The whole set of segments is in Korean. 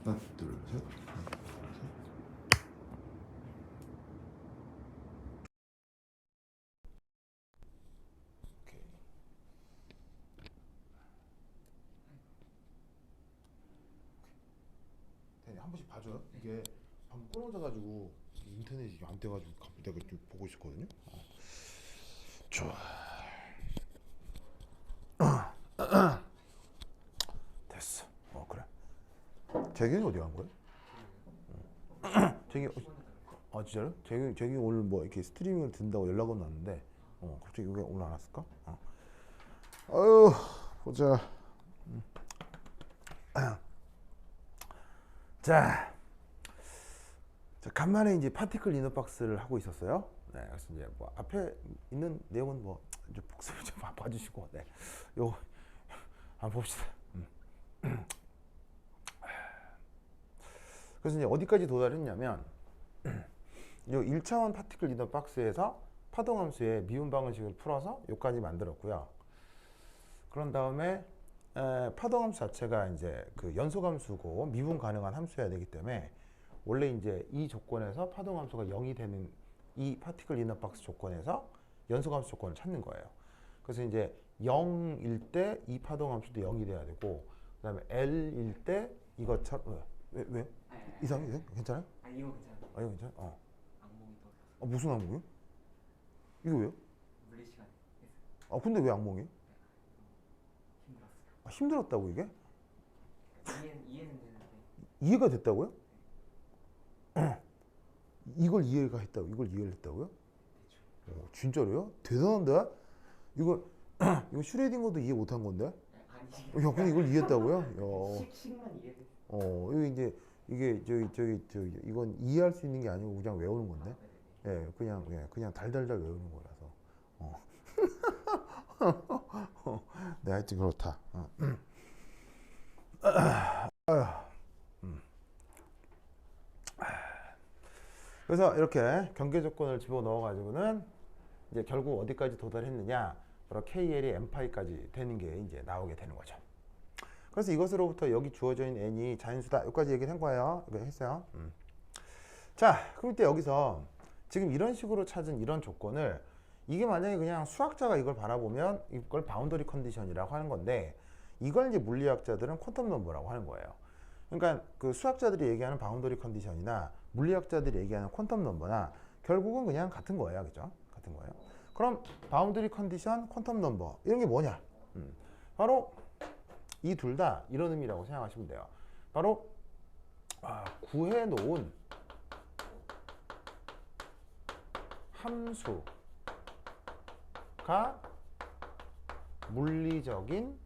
하나, 둘, 셋. 오케이. 대니 한 번씩 봐줘요. 이게 방금 끊어져가지고 인터넷이 안 돼가지고 내가 좀 보고 있었거든요. 좋아. 됐어. 그래. 재경이 어디 간 거야? 재경이 진짜요? 재경이 오늘 뭐 이렇게 스트리밍을 듣는다고 연락은 왔는데 갑자기 여기 오늘 안 왔을까? 아유 보자. 자, 간만에 이제 파티클 이너박스를 하고 있었어요. 네, 그래서 이제 뭐 앞에 있는 내용은 뭐 이제 복습을 좀 봐주시고, 네, 요 한번 봅시다. 그래서 이제 어디까지 도달했냐면, 요 1차원 파티클 이너박스에서 파동함수의 미분 방정식을 풀어서 요까지 만들었고요. 그런 다음에 파동함수 자체가 이제 그 연소함수고 미분 가능한 함수여야 되기 때문에 원래 이제 이 조건에서 파동함수가 0이 되는 이 파티클 이너박스 조건에서 연소함수 조건을 찾는 거예요. 그래서 이제 0일 때 이 파동함수도 0이 돼야 되고, 그 다음에 L일 때 이것처럼 왜? 이상해? 괜찮아요? 아니 이거 괜찮아. 이거 괜찮아? 악몽이 떠. 무슨 악몽이요? 이거 왜요? 물리 시간 했어. 근데 왜 악몽이에요? 힘들었어요. 힘들었다고 이게? 이해는 되는데. 이해가 됐다고요? 이걸 이해를 했다고요? 진짜로요? 대단한데? 이거 이거 슈레딩거도 이해 못한 건데? 아니. 근데 이걸 이해했다고요? 식만 이해돼. 이거 이제 이게 저기 이건 이해할 수 있는 게 아니고 그냥 외우는 건데? 그냥 달달달 외우는 거라서. 네, 하여튼 그렇다. 그래서 이렇게 경계 조건을 집어 넣어가지고는 이제 결국 어디까지 도달했느냐, 바로 KL이 m파이까지 되는 게 이제 나오게 되는 거죠. 그래서 이것으로부터 여기 주어져 있는 n이 자연수다. 여기까지 얘기를 한 거예요. 이거 했어요. 자, 그럼 때 여기서 지금 이런 식으로 찾은 이런 조건을, 이게 만약에 그냥 수학자가 이걸 바라보면 이걸 바운더리 컨디션이라고 하는 건데, 이걸 이제 물리학자들은 퀀텀 넘버라고 하는 거예요. 그러니까 그 수학자들이 얘기하는 바운더리 컨디션이나 물리학자들이 얘기하는 퀀텀 넘버나 결국은 그냥 같은 거예요. 그죠? 같은 거예요. 그럼 바운더리 컨디션, 퀀텀 넘버 이런 게 뭐냐? 바로 이 둘 다 이런 의미라고 생각하시면 돼요. 바로 구해 놓은 함수가 물리적인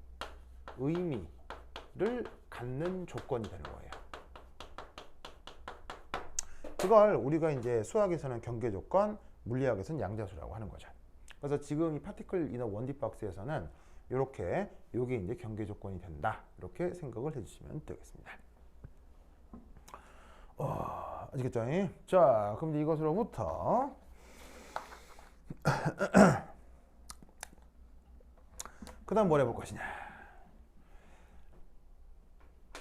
의미를 갖는 조건이 되는 거예요. 그걸 우리가 이제 수학에서는 경계 조건, 물리학에서는 양자수라고 하는 거죠. 그래서 지금 이 파티클 이너 원디 박스에서는 이렇게 요게 이제 경계 조건이 된다. 이렇게 생각을 해주시면 되겠습니다. 아시겠죠? 자, 그럼 이것으로부터 그 다음 뭘 해볼 것이냐.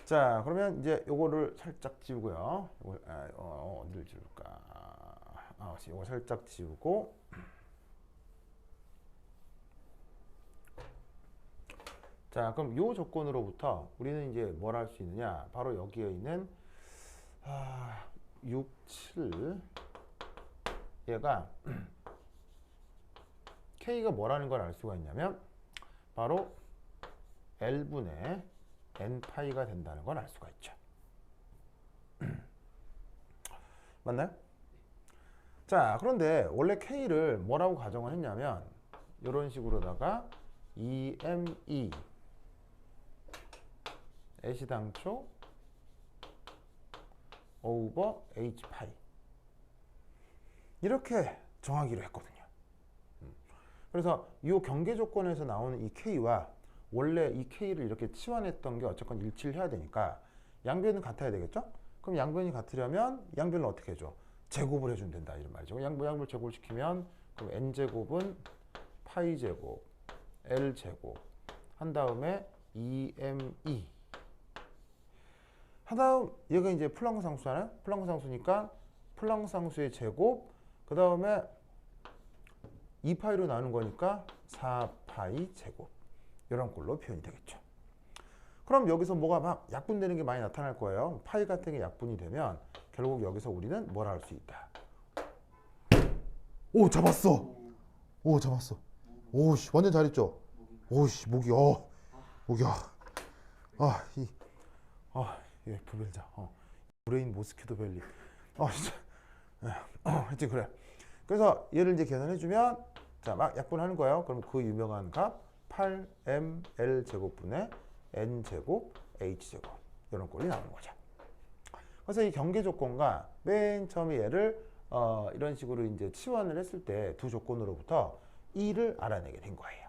자, 그러면 이제 요거를 살짝 지우고요. 어디를 지울까? 요거 살짝 지우고. 자, 그럼 요 조건으로부터 우리는 이제 뭘 할 수 있느냐? 바로 여기에 있는 6, 7 얘가 K가 뭐라는 걸 알 수가 있냐면 바로 L분의 N파이가 된다는 걸 알 수가 있죠. 맞나요? 자, 그런데 원래 K를 뭐라고 가정을 했냐면 이런 식으로다가 EME 애시당초 오버 H파이 이렇게 정하기로 했거든요. 그래서 이 경계 조건에서 나오는 이 K와 원래 이 K를 이렇게 치환했던 게 어쨌건 일치를 해야 되니까 양변은 같아야 되겠죠? 그럼 양변이 같으려면 양변을 어떻게 해줘? 제곱을 해주면 된다 이런 말이죠. 양변 제곱을 시키면 그럼 n제곱은 파이제곱 L제곱 한 다음에 EME 하다음 얘가 이제 플랑크 상수잖아요. 플랑크 상수니까 플랑크 상수의 제곱 그 다음에 2파이로 나눈 거니까 4파이 제곱 이런 꼴로 표현이 되겠죠. 그럼 여기서 뭐가 막 약분되는 게 많이 나타날 거예요. 파이 같은 게 약분이 되면 결국 여기서 우리는 뭘 할 수 있다. 오 잡았어. 오 잡았어. 오씨 완전 잘했죠. 오씨 목이 목이 예 부벨자 브레인 모스키토 벨리 진짜 하여튼 그래. 그래서 얘를 이제 계산해주면 자 막 약분하는 거예요. 그럼 그 유명한 값 8ml 제곱분의 n 제곱 h 제곱 이런 꼴이 나오는 거죠. 그래서 이 경계 조건과 맨 처음에 얘를 이런 식으로 이제 치환을 했을 때 두 조건으로부터 E를 알아내게 된 거예요.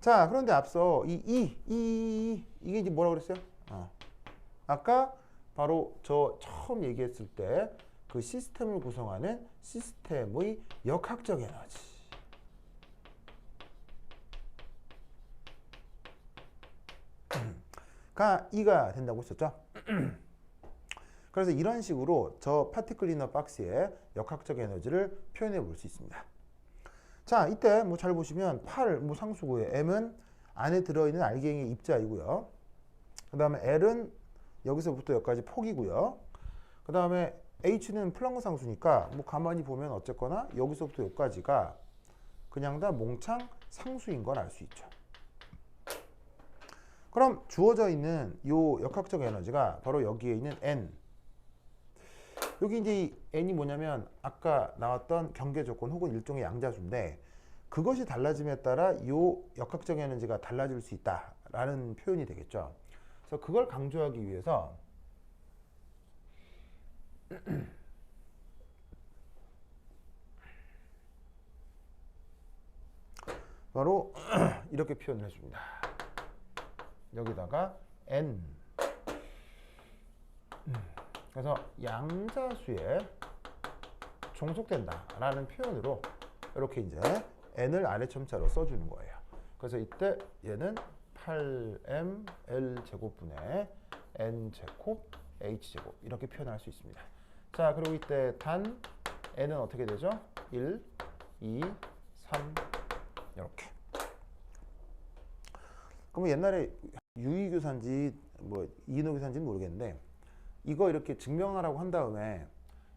자, 그런데 앞서 이게 이제 뭐라고 그랬어요? 아까 바로 저 처음 얘기했을 때 그 시스템을 구성하는 시스템의 역학적 에너지가 E가 된다고 했었죠. 그래서 이런 식으로 저 파티클 이너 박스의 역학적 에너지를 표현해 볼 수 있습니다. 자, 이때 뭐 잘 보시면 8 뭐 상수고요. M은 안에 들어있는 알갱이의 입자이고요. 그 다음에 L은 여기서부터 여기까지 폭이고요. 그 다음에 H는 플랑크 상수니까 뭐 가만히 보면 어쨌거나 여기서부터 여기까지가 그냥 다 몽창 상수인 걸 알 수 있죠. 그럼 주어져 있는 이 역학적 에너지가 바로 여기에 있는 N. 여기 이제 이 N이 뭐냐면 아까 나왔던 경계 조건 혹은 일종의 양자수인데 그것이 달라짐에 따라 이 역학적 에너지가 달라질 수 있다라는 표현이 되겠죠. 그래서 그걸 강조하기 위해서 바로 이렇게 표현을 해줍니다. 여기다가 N. 그래서 양자수에 종속된다라는 표현으로 이렇게 이제 N을 아래 첨자로 써주는 거예요. 그래서 이때 얘는 8ml 제곱분의 N 제곱 H 제곱 이렇게 표현할 수 있습니다. 자, 그리고 이때 단 N은 어떻게 되죠? 1, 2, 3 이렇게. 그럼 옛날에 유의교사인지 뭐 이인호교사인지는 모르겠는데 이거 이렇게 증명하라고 한 다음에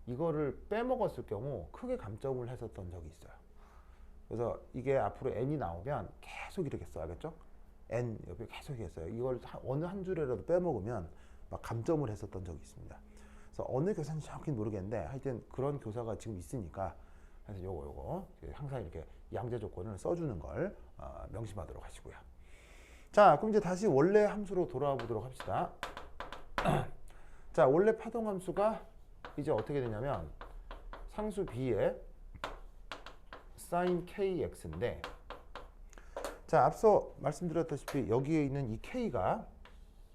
이거를 빼먹었을 경우 크게 감점을 했었던 적이 있어요. 그래서 이게 앞으로 n이 나오면 계속 이렇게 써야겠죠? n 옆에 계속 했어요. 이걸 어느 한 줄이라도 빼먹으면 막 감점을 했었던 적이 있습니다. 그래서 어느 교사인지 정확히 모르겠는데 하여튼 그런 교사가 지금 있으니까 그래서 요거 항상 이렇게 양자 조건을 써주는 걸 명심하도록 하시고요. 자, 그럼 이제 다시 원래 함수로 돌아와 보도록 합시다. 자, 원래 파동 함수가 이제 어떻게 되냐면 상수 b의 sin kx인데 자, 앞서 말씀드렸다시피 여기에 있는 이 k가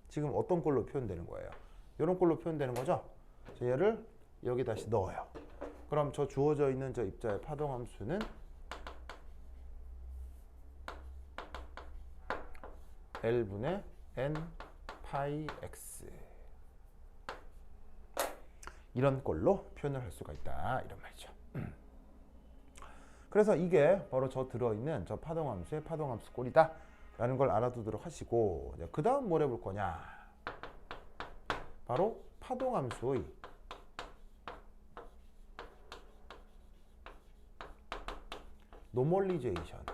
지금 어떤 꼴로 표현되는 거예요? 이런 꼴로 표현되는 거죠? 자, 얘를 여기 다시 넣어요. 그럼 저 주어져 있는 저 입자의 파동 함수는 L분의 n 파이 x 이런 꼴로 표현을 할 수가 있다 이런 말이죠. 그래서 이게 바로 저 들어있는 저 파동함수의 파동함수 꼴이다 라는 걸 알아두도록 하시고 그 다음 뭘 해볼 거냐 바로 파동함수의 노멀리제이션을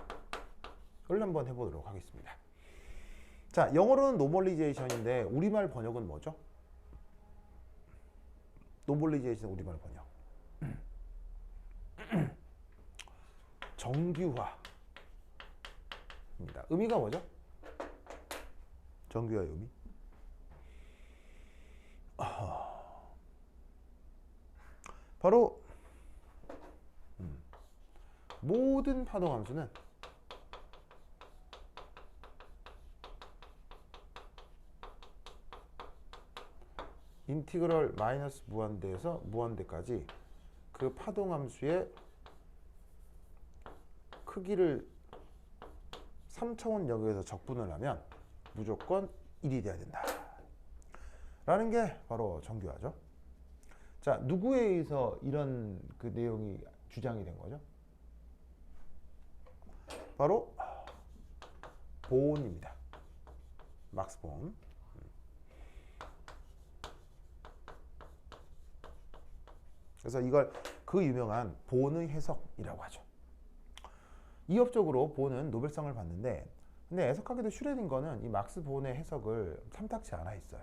한번 해보도록 하겠습니다. 자, 영어로는 노멀리제이션인데 우리말 번역은 뭐죠? 노멀리제이션 우리말 번역 정규화입니다. 의미가 뭐죠? 정규화의 의미? 바로 모든 파동함수는 인티그럴 마이너스 무한대에서 무한대까지 그 파동함수의 크기를 3차원 영역에서 적분을 하면 무조건 1이 돼야 된다. 라는 게 바로 정규화죠. 자, 누구에 의해서 이런 그 내용이 주장이 된 거죠? 바로 본입니다. 막스 본. 그래서 이걸 그 유명한 본의 해석이라고 하죠. 이협적으로 본은 노벨상을 받는데, 근데 애석하게도 슈레딩거는 이 막스 본의 해석을 탐탁치 않아 있어요.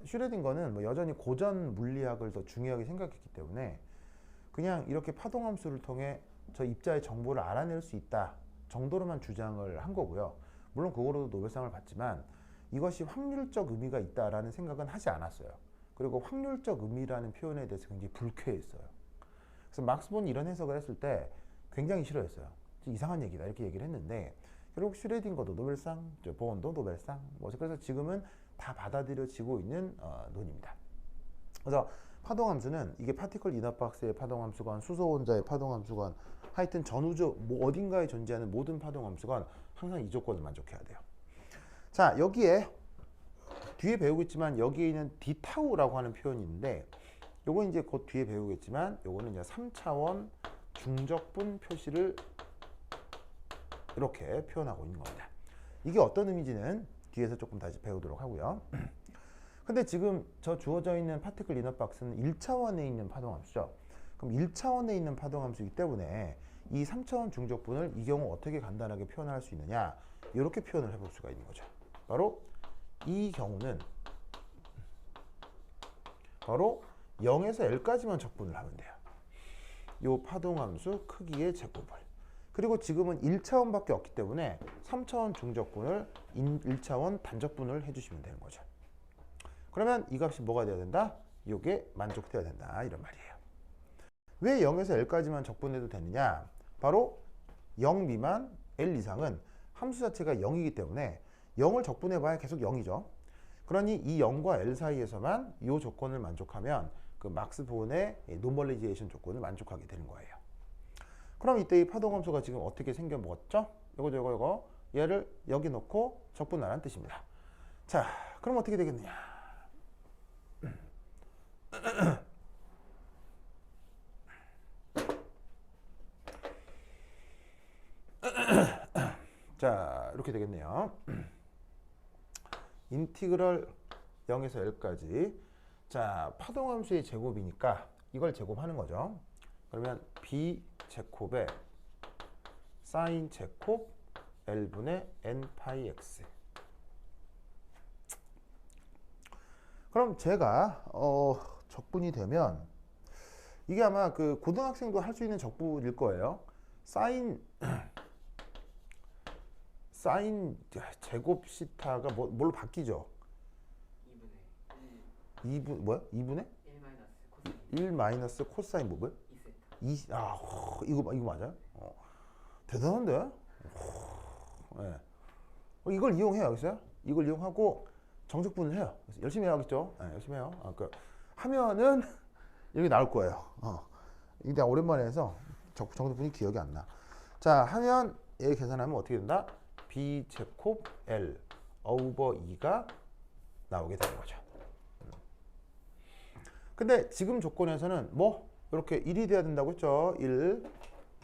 슈레딩거는 뭐 여전히 고전 물리학을 더 중요하게 생각했기 때문에 그냥 이렇게 파동함수를 통해 저 입자의 정보를 알아낼 수 있다 정도로만 주장을 한 거고요. 물론 그거로도 노벨상을 받지만 이것이 확률적 의미가 있다라는 생각은 하지 않았어요. 그리고 확률적 의미라는 표현에 대해서 굉장히 불쾌했어요. 그래서 막스 본이 이런 해석을 했을 때 굉장히 싫어했어요. 이상한 얘기다 이렇게 얘기를 했는데 결국 슈레딩거도 노벨상, 본도 노벨상, 그래서 지금은 다 받아들여지고 있는 논입니다. 그래서 파동함수는 이게 파티클 이너박스의 파동함수건, 수소혼자의 파동함수건, 하여튼 전우주 뭐 어딘가에 존재하는 모든 파동함수건 항상 이 조건을 만족해야 돼요. 자, 여기에 뒤에 배우겠지만 여기에 있는 d타우라고 하는 표현이 있는데 요거 이제 곧 뒤에 배우겠지만 요거는 이제 3차원 중적분 표시를 이렇게 표현하고 있는 겁니다. 이게 어떤 의미인지는 뒤에서 조금 다시 배우도록 하고요. 근데 지금 저 주어져 있는 파티클 이너박스는 1차원에 있는 파동함수죠. 그럼 1차원에 있는 파동함수이기 때문에 이 3차원 중적분을 이 경우 어떻게 간단하게 표현할 수 있느냐, 이렇게 표현을 해볼 수가 있는 거죠. 바로 이 경우는 바로 0에서 L까지만 적분을 하면 돼요. 이 파동함수 크기의 제곱을. 그리고 지금은 1차원밖에 없기 때문에 3차원 중적분을 1차원 단적분을 해주시면 되는 거죠. 그러면 이 값이 뭐가 돼야 된다? 이게 만족돼야 된다, 이런 말이에요. 왜 0에서 L까지만 적분해도 되느냐? 바로 0 미만 L 이상은 함수 자체가 0이기 때문에 0을 적분해봐야 계속 0이죠. 그러니 이 0과 L 사이에서만 이 조건을 만족하면 그 막스 본의 노멀리제이션 조건을 만족하게 되는 거예요. 그럼 이때 이 파동함수가 지금 어떻게 생겨 먹었죠? 요거 얘를 여기 놓고 적분하라는 뜻입니다. 자, 그럼 어떻게 되겠느냐? 자, 이렇게 되겠네요. 인티그럴 0에서 L까지. 자, 파동함수의 제곱이니까 이걸 제곱하는 거죠. 그러면 b 제곱에 사인 제곱 L분의 n 파이 x. 그럼 제가 적분이 되면 이게 아마 그 고등학생도 할 수 있는 적분일 거예요. 사인 제곱 시타가 뭘로 바뀌죠? 2분 뭐야? 2분의 1 마이너스 코사인 뭐고요? 2세타. 이거 맞아요? 대단한데? 네. 이걸 이용해요, 알겠어요? 이걸 이용하고 정적분을 해요. 열심히 해야겠죠? 네, 열심히 해요. 하면은 여기 나올 거예요. 이게 오랜만에 해서 정적분이 기억이 안 나. 자, 하면 얘 계산하면 어떻게 된다? b 제곱 L 오버 2가 나오게 되는 거죠. 근데 지금 조건에서는 뭐 이렇게 1이 돼야 된다고 했죠. 1.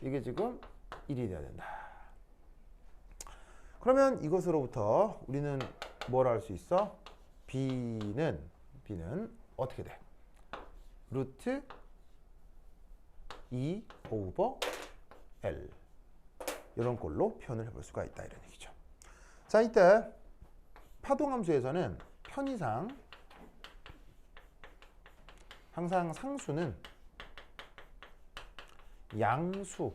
이게 지금 1이 돼야 된다. 그러면 이것으로부터 우리는 뭘 알 수 있어? B는 어떻게 돼? 루트 2 오버 L. 이런 꼴로 표현을 해볼 수가 있다, 이런 얘기죠. 자, 이때 파동함수에서는 편의상 항상 상수는 양수로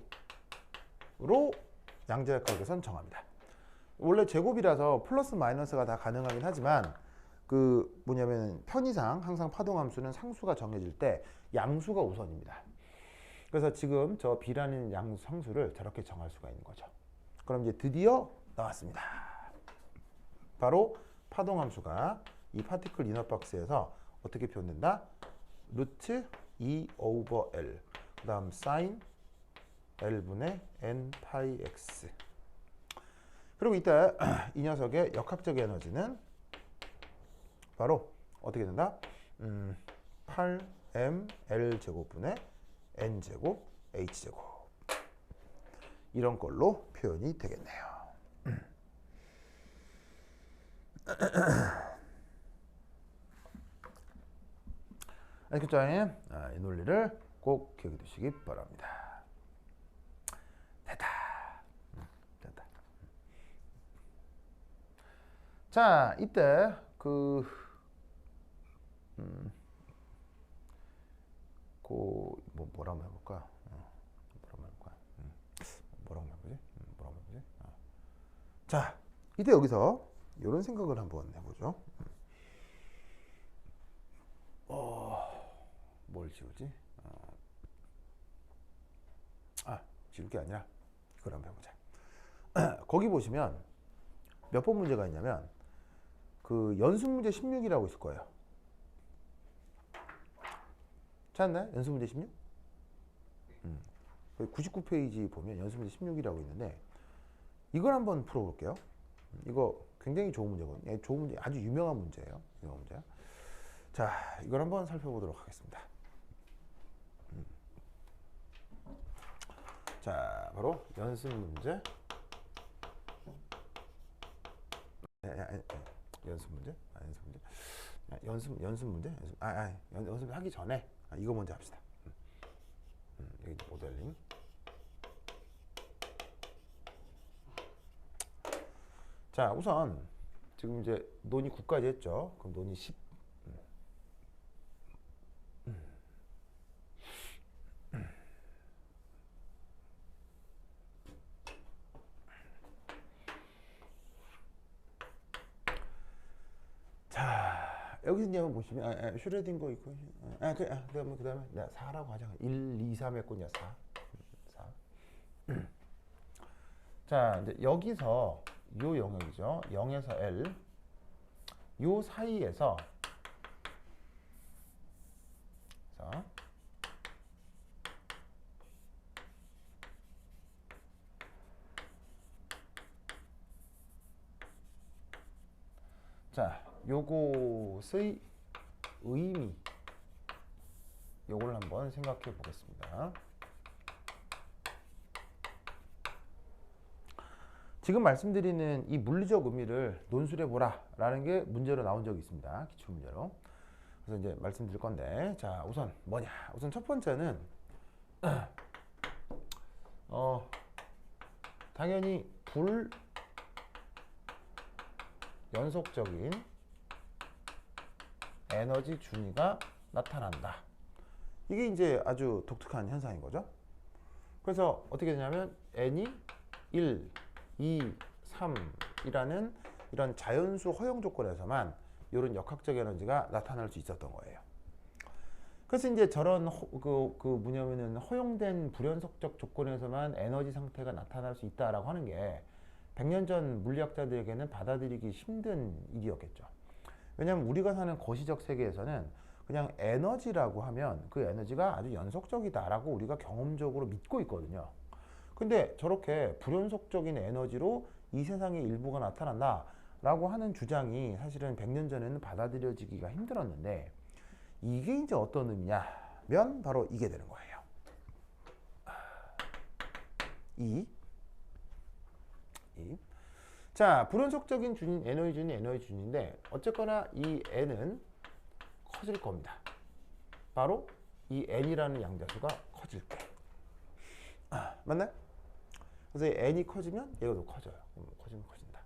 양자역학에선 정합니다. 원래 제곱이라서 플러스 마이너스가 다 가능하긴 하지만 그 뭐냐면 편의상 항상 파동함수는 상수가 정해질 때 양수가 우선입니다. 그래서 지금 저 B라는 상수를 저렇게 정할 수가 있는 거죠. 그럼 이제 드디어 나왔습니다. 바로 파동함수가 이 파티클 이너박스에서 어떻게 표현된다? 루트 2 오버 L 그 다음 사인 L분의 n 파이 x. 그리고 이때 이 녀석의 역학적 에너지는 바로 어떻게 된다? 8ml 제곱분의 n 제곱 h 제곱 이런 걸로 표현이 되겠네요. 알겠죠? 이 논리를 꼭 기억해 두시기 바랍니다. 됐다. 됐다. 자, 이때 뭐라고 해볼까? 뭐라고 해보지? 자, 이때 여기서 이런 생각을 한번 해보죠. 뭘 지우지? 지울 게 아니라 이걸 한번 해보자. 거기 보시면 몇 번 문제가 있냐면 연습 문제 16이라고 있을 거예요. 찾았나요? 연습 문제 16? 99페이지 보면 연습 문제 16이라고 있는데 이걸 한번 풀어볼게요. 이거 굉장히 좋은 문제거든요. 좋은 문제, 아주 유명한 문제예요. 유명한 문제. 자, 이걸 한번 살펴보도록 하겠습니다. 자, 바로 연습 문제. 연습 문제? 연습 문제? 연습 하기 전에 이거 먼저 합시다. 여기 모델링. 자, 우선 지금 이제 논이 9까지 했죠. 그럼 논이 10. 자, 여기서 이제 한번 보시면 슈레딩거 이거 그다음에 4라고 하자. 1, 2, 3 했고 이제 4. 4. 자, 이제 여기서 요 영역이죠. 0에서 L 요 사이에서 자, 요것의 의미 요걸 한번 생각해 보겠습니다. 지금 말씀드리는 이 물리적 의미를 논술해 보라 라는 게 문제로 나온 적이 있습니다. 기출문제로. 그래서 이제 말씀드릴 건데, 자, 우선 뭐냐? 우선 첫 번째는 당연히 불연속적인 에너지 준위가 나타난다. 이게 이제 아주 독특한 현상인 거죠. 그래서 어떻게 되냐면 n이 1, 2, 3이라는 이런 자연수 허용 조건에서만 이런 역학적 에너지가 나타날 수 있었던 거예요. 그래서 이제 저런 뭐냐면은 허용된 불연속적 조건에서만 에너지 상태가 나타날 수 있다라고 하는 게 100년 전 물리학자들에게는 받아들이기 힘든 일이었겠죠. 왜냐하면 우리가 사는 거시적 세계에서는 그냥 에너지라고 하면 그 에너지가 아주 연속적이다라고 우리가 경험적으로 믿고 있거든요. 근데 저렇게 불연속적인 에너지로 이 세상의 일부가 나타난다 라고 하는 주장이 사실은 100년 전에는 받아들여지기가 힘들었는데 이게 이제 어떤 의미냐면 바로 이게 되는 거예요. 자, 불연속적인 준인, 에너지 준이 에너지 준인데 어쨌거나 이 n은 커질 겁니다. 바로 이 n이라는 양자수가 커질 때. 맞나요? 그래서 n이 커지면 얘가 더 커져요. 커지면 커진다.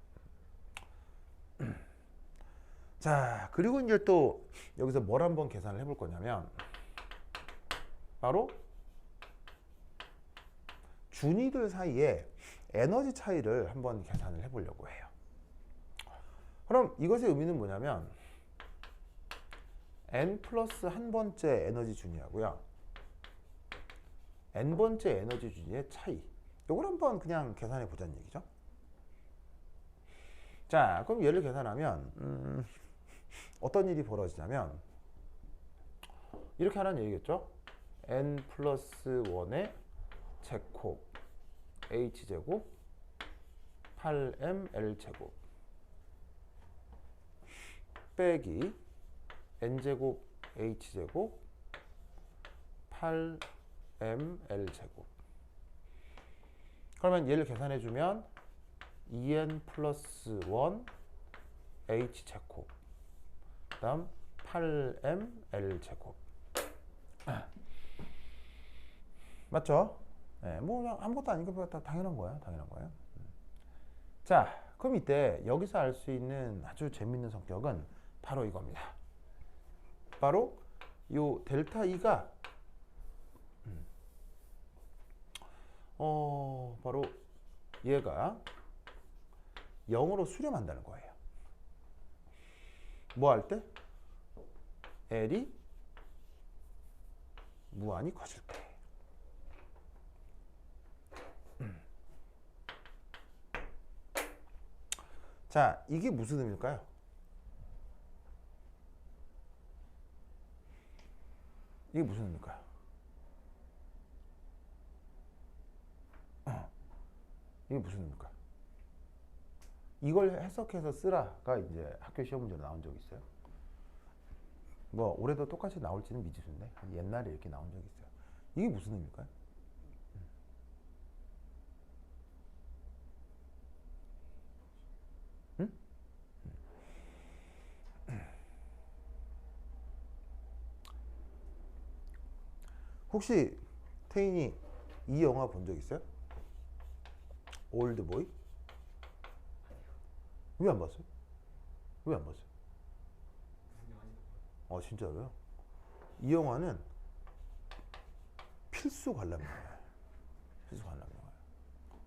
자, 그리고 이제 또 여기서 뭘 한번 계산을 해볼 거냐면 바로 준이들 사이에 에너지 차이를 한번 계산을 해보려고 해요. 그럼 이것의 의미는 뭐냐면 n 플러스 한 번째 에너지 준이하고요 n 번째 에너지 준이의 차이, 이걸 한번 그냥 계산해 보자는 얘기죠. 자, 그럼 얘를 계산하면 어떤 일이 벌어지냐면 이렇게 하라는 얘기겠죠. n 플러스 1의 제곱 h제곱 8ml 제곱 빼기 n제곱 h제곱 8ml제곱. 그러면 얘를 계산해주면 2n 플러스 1 h제곱 그 다음 8ml제곱. 맞죠? 네, 뭐 그냥 아무것도 아니니까 다 당연한 거야. 당연한 거예요. 자, 그럼 이때 여기서 알 수 있는 아주 재밌는 성격은 바로 이겁니다. 바로 요 델타 E가 바로 얘가 0으로 수렴한다는 거예요. 뭐 할 때? L이 무한히 커질 때. 자, 이게 무슨 의미일까요? 이게 무슨 의미일까요? 이게 무슨 의미일까요? 이걸 해석해서 쓰라가 이제 학교 시험 문제로 나온 적 있어요. 뭐 올해도 똑같이 나올지는 미지수인데 옛날에 이렇게 나온 적이 있어요. 이게 무슨 의미일까요? 응? 혹시 태인이 이 영화 본 적 있어요? 올드보이? 왜 안 봤어요? 왜 안 봤어요? 무슨 영화인지 진짜로요? 이 영화는 필수 관람 영화예요. 필수 관람 영화예요.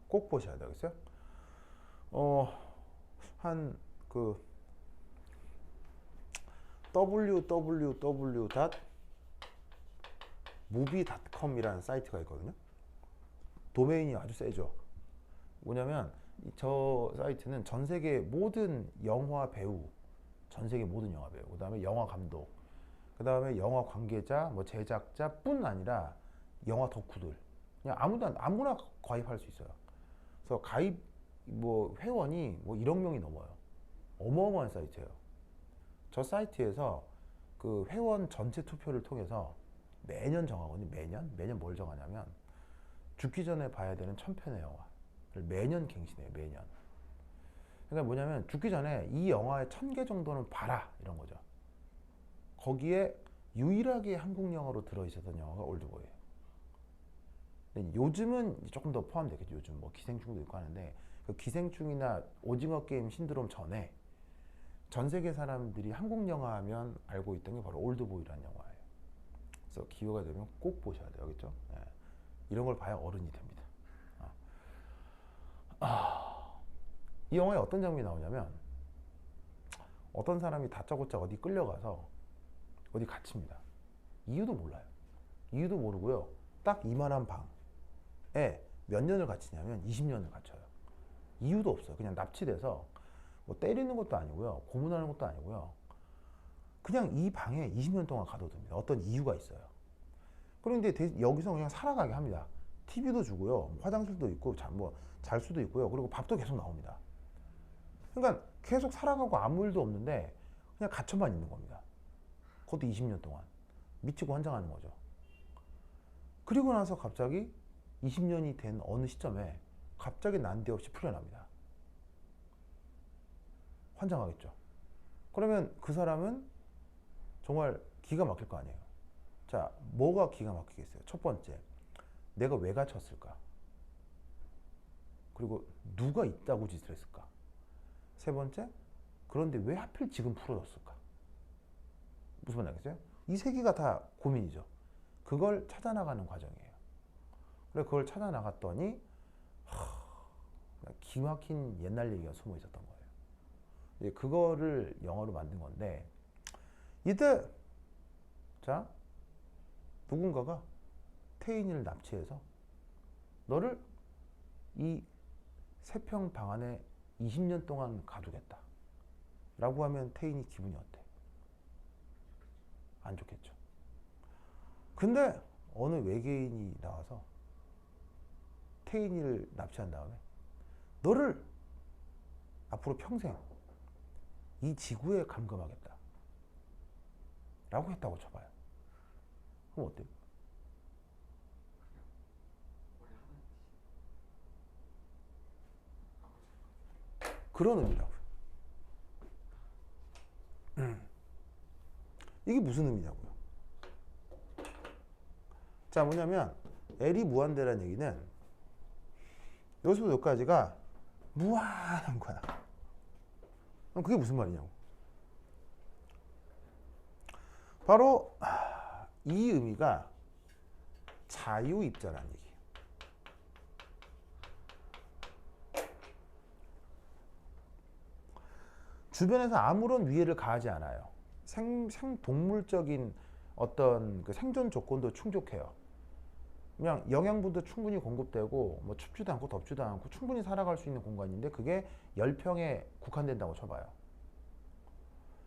꼭 보셔야 되겠어요? 한 그 www.movie.com이라는 사이트가 있거든요. 도메인이 아주 세죠. 뭐냐면 저 사이트는 전 세계 모든 영화 배우, 전 세계 모든 영화 배우, 그다음에 영화 감독, 그다음에 영화 관계자, 뭐 제작자뿐 아니라 영화 덕후들, 그냥 아무나 가입할 수 있어요. 그래서 가입 뭐 회원이 뭐 1억 명이 넘어요. 어마어마한 사이트예요. 저 사이트에서 그 회원 전체 투표를 통해서 매년 정하거든요. 매년 뭘 정하냐면 죽기 전에 봐야 되는 1000편의 영화를 매년 갱신해요. 매년. 그러니까 뭐냐면 죽기 전에 이 영화의 1000개 정도는 봐라 이런 거죠. 거기에 유일하게 한국 영화로 들어있었던 영화가 올드보이예요. 요즘은 조금 더 포함되겠죠. 요즘 뭐 기생충도 있고 하는데 그 기생충이나 오징어 게임 신드롬 전에 전 세계 사람들이 한국 영화 하면 알고 있던 게 바로 올드보이라는 영화예요. 그래서 기회가 되면 꼭 보셔야 돼요. 알겠죠? 네. 이런 걸 봐야 어른이 됩니다. 이 영화에 어떤 장면이 나오냐면 어떤 사람이 다짜고짜 어디 끌려가서 어디 갇힙니다. 이유도 몰라요. 이유도 모르고요. 딱 이만한 방에 몇 년을 갇히냐면 20년을 갇혀요. 이유도 없어요. 그냥 납치돼서 뭐 때리는 것도 아니고요. 고문하는 것도 아니고요. 그냥 이 방에 20년 동안 가둬둡니다. 어떤 이유가 있어요. 그런데 여기서 그냥 살아가게 합니다. TV도 주고요. 화장실도 있고 잘 수도 있고요. 그리고 밥도 계속 나옵니다. 그러니까 계속 살아가고 아무 일도 없는데 그냥 갇혀만 있는 겁니다. 그것도 20년 동안. 미치고 환장하는 거죠. 그리고 나서 갑자기 20년이 된 어느 시점에 갑자기 난데없이 풀려납니다. 환장하겠죠. 그러면 그 사람은 정말 기가 막힐 거 아니에요. 자, 뭐가 기가 막히겠어요? 첫 번째, 내가 왜 갇혔을까? 그리고 누가 있다고 짓을 했을까? 세 번째, 그런데 왜 하필 지금 풀어졌을까? 무슨 말 알겠어요? 이 세 개가 다 고민이죠. 그걸 찾아나가는 과정이에요. 그래 그걸 찾아나갔더니 기가 막힌 옛날 얘기가 숨어 있었던 거예요. 이제 그거를 영어로 만든 건데 이때 자 누군가가 태인이를 납치해서 너를 이 세 평 방 안에 20년 동안 가두겠다 라고 하면 태인이 기분이 어때? 안 좋겠죠. 근데 어느 외계인이 나와서 태인이를 납치한 다음에 너를 앞으로 평생 이 지구에 감금하겠다 라고 했다고 쳐봐요. 그럼 어때요? 원래 하는 그런 의미라고요. 이게 무슨 의미냐고요. 자, 뭐냐면 L이 무한대라는 얘기는 여기서부터 여기까지가 무한한 거야. 그럼 그게 무슨 말이냐고. 바로 이 의미가 자유입자라는 얘기예요. 주변에서 아무런 위해를 가하지 않아요. 생동물적인 어떤 그 생존 조건도 충족해요. 그냥 영양분도 충분히 공급되고 뭐 춥지도 않고 덥지도 않고 충분히 살아갈 수 있는 공간인데 그게 10평에 국한된다고 쳐봐요.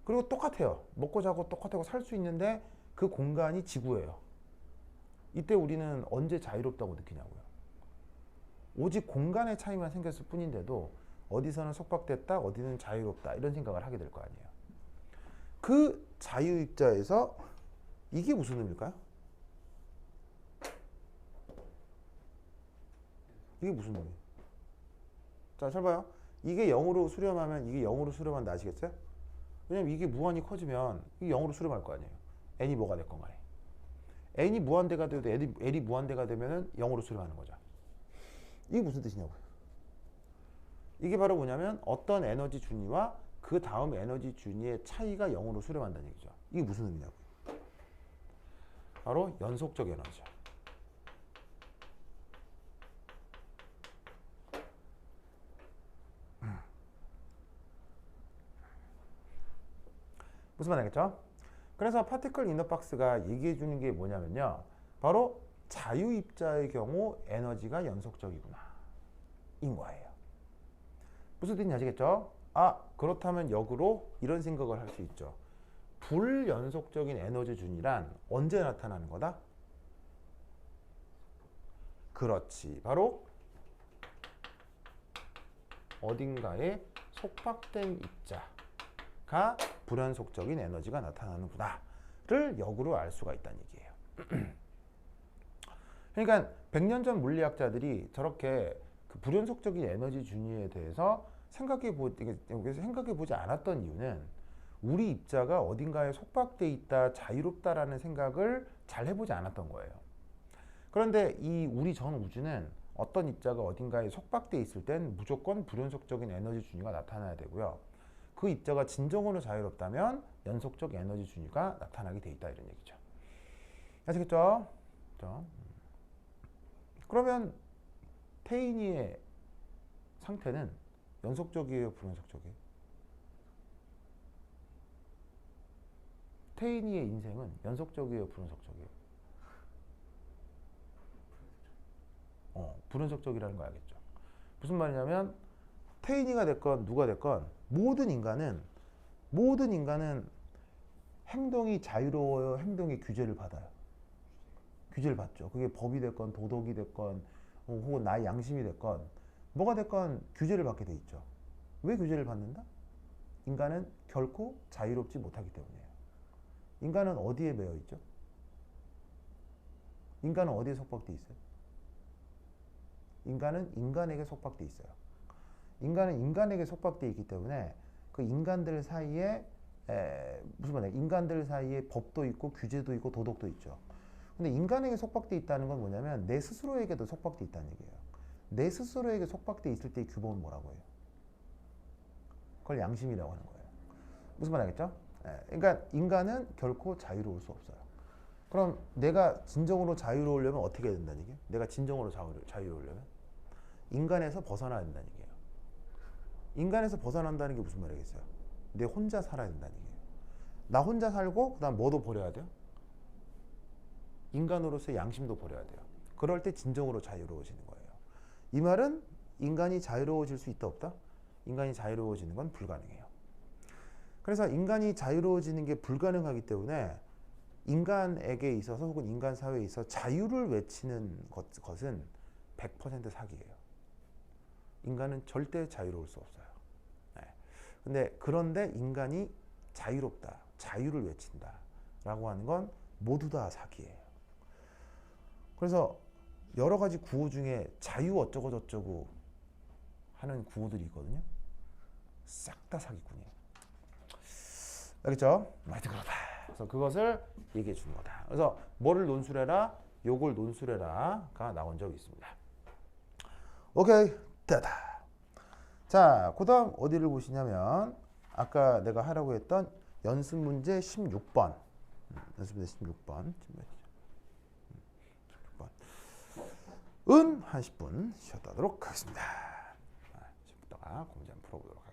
그리고 똑같아요. 먹고 자고 똑같고 살 수 있는데 그 공간이 지구예요. 이때 우리는 언제 자유롭다고 느끼냐고요. 오직 공간의 차이만 생겼을 뿐인데도 어디서는 속박됐다, 어디는 자유롭다 이런 생각을 하게 될 거 아니에요. 그 자유입자에서 이게 무슨 의미일까요? 이게 무슨 의미? 자, 잘 봐요. 이게 0으로 수렴하면 이게 0으로 수렴한다 아시겠어요? 왜냐면 이게 무한히 커지면 이게 0으로 수렴할 거 아니에요. n이 뭐가 됐건 간에. n이 무한대가 돼도 l이 무한대가 되면은 0으로 수렴하는 거죠. 이게 무슨 뜻이냐고요. 이게 바로 뭐냐면 어떤 에너지 준위와 그 다음 에너지 준위의 차이가 0으로 수렴한다는 얘기죠. 이게 무슨 의미냐고요. 바로 연속적 에너지죠. 무슨 말 알겠죠? 그래서 파티클 이너 박스가 얘기해 주는 게 뭐냐면요. 바로 자유입자의 경우 에너지가 연속적이구나. 인 거예요. 무슨 뜻인지 아시겠죠? 아, 그렇다면 역으로 이런 생각을 할 수 있죠. 불연속적인 에너지 준이란 언제 나타나는 거다? 그렇지. 바로 어딘가에 속박된 입자가 불연속적인 에너지가 나타나는구나를 역으로 알 수가 있다는 얘기예요. 그러니까 100년 전 물리학자들이 저렇게 그 불연속적인 에너지 준위에 대해서 생각해보지 않았던 이유는 우리 입자가 어딘가에 속박돼 있다, 자유롭다라는 생각을 잘 해보지 않았던 거예요. 그런데 이 우리 전 우주는 어떤 입자가 어딘가에 속박돼 있을 땐 무조건 불연속적인 에너지 준위가 나타나야 되고요. 그 입자가 진정으로 자유롭다면 연속적 에너지 준위가 나타나게 돼 있다 이런 얘기죠. 아시겠죠? 그러면 태인이의 상태는 연속적이에요, 불연속적이에요? 태인이의 인생은 연속적이에요, 불연속적이에요? 불연속적이라는 거 알겠죠? 무슨 말이냐면 태인이가 됐건 누가 됐건 모든 인간은 행동이 자유로워요, 행동의 규제를 받아요. 규제를 받죠. 그게 법이 됐건 도덕이 됐건 혹은 나의 양심이 됐건 뭐가 됐건 규제를 받게 돼 있죠. 왜 규제를 받는다? 인간은 결코 자유롭지 못하기 때문이에요. 인간은 어디에 매여 있죠? 인간은 어디에 속박돼 있어요? 인간은 인간에게 속박돼 있어요. 인간은 인간에게 속박돼 있기 때문에 그 인간들 사이에 무슨 말이야? 인간들 사이에 법도 있고 규제도 있고 도덕도 있죠. 근데 인간에게 속박돼 있다는 건 뭐냐면 내 스스로에게도 속박돼 있다는 얘기예요. 내 스스로에게 속박돼 있을 때의 규범은 뭐라고 해요? 그걸 양심이라고 하는 거예요. 무슨 말 알겠죠? 그러니까 인간은 결코 자유로울 수 없어요. 그럼 내가 진정으로 자유로우려면 어떻게 해야 된다는 얘기예요? 내가 진정으로 자유로우려면 인간에서 벗어나야 된다는 얘기예요. 인간에서 벗어난다는 게 무슨 말이겠어요? 내 혼자 살아야 된다는 얘기예요. 나 혼자 살고 그다음 뭐도 버려야 돼요? 인간으로서의 양심도 버려야 돼요. 그럴 때 진정으로 자유로워지는 거예요. 이 말은 인간이 자유로워질 수 있다 없다? 인간이 자유로워지는 건 불가능해요. 그래서 인간이 자유로워지는 게 불가능하기 때문에 인간에게 있어서 혹은 인간 사회에 있어 자유를 외치는 것은 100% 사기예요. 인간은 절대 자유로울 수 없어요. 그런데 인간이 자유롭다, 자유를 외친다 라고 하는 건 모두 다 사기예요. 그래서 여러 가지 구호 중에 자유 어쩌고 저쩌고 하는 구호들이 있거든요. 싹 다 사기꾼이에요. 알겠죠? 하여튼 그렇다. 그래서 그것을 얘기해 주는 거다. 그래서 뭐를 논술해라? 요걸 논술해라가 나온 적이 있습니다. 오케이, 됐다. 자, 그 다음 어디를 보시냐면 아까 내가 하라고 했던 연습 문제 16번. 연습 문제 16번. 16번. 한 10분 쉬었다 하도록 하겠습니다. 10분 동안 공지 한번 풀어보도록 하겠습니다.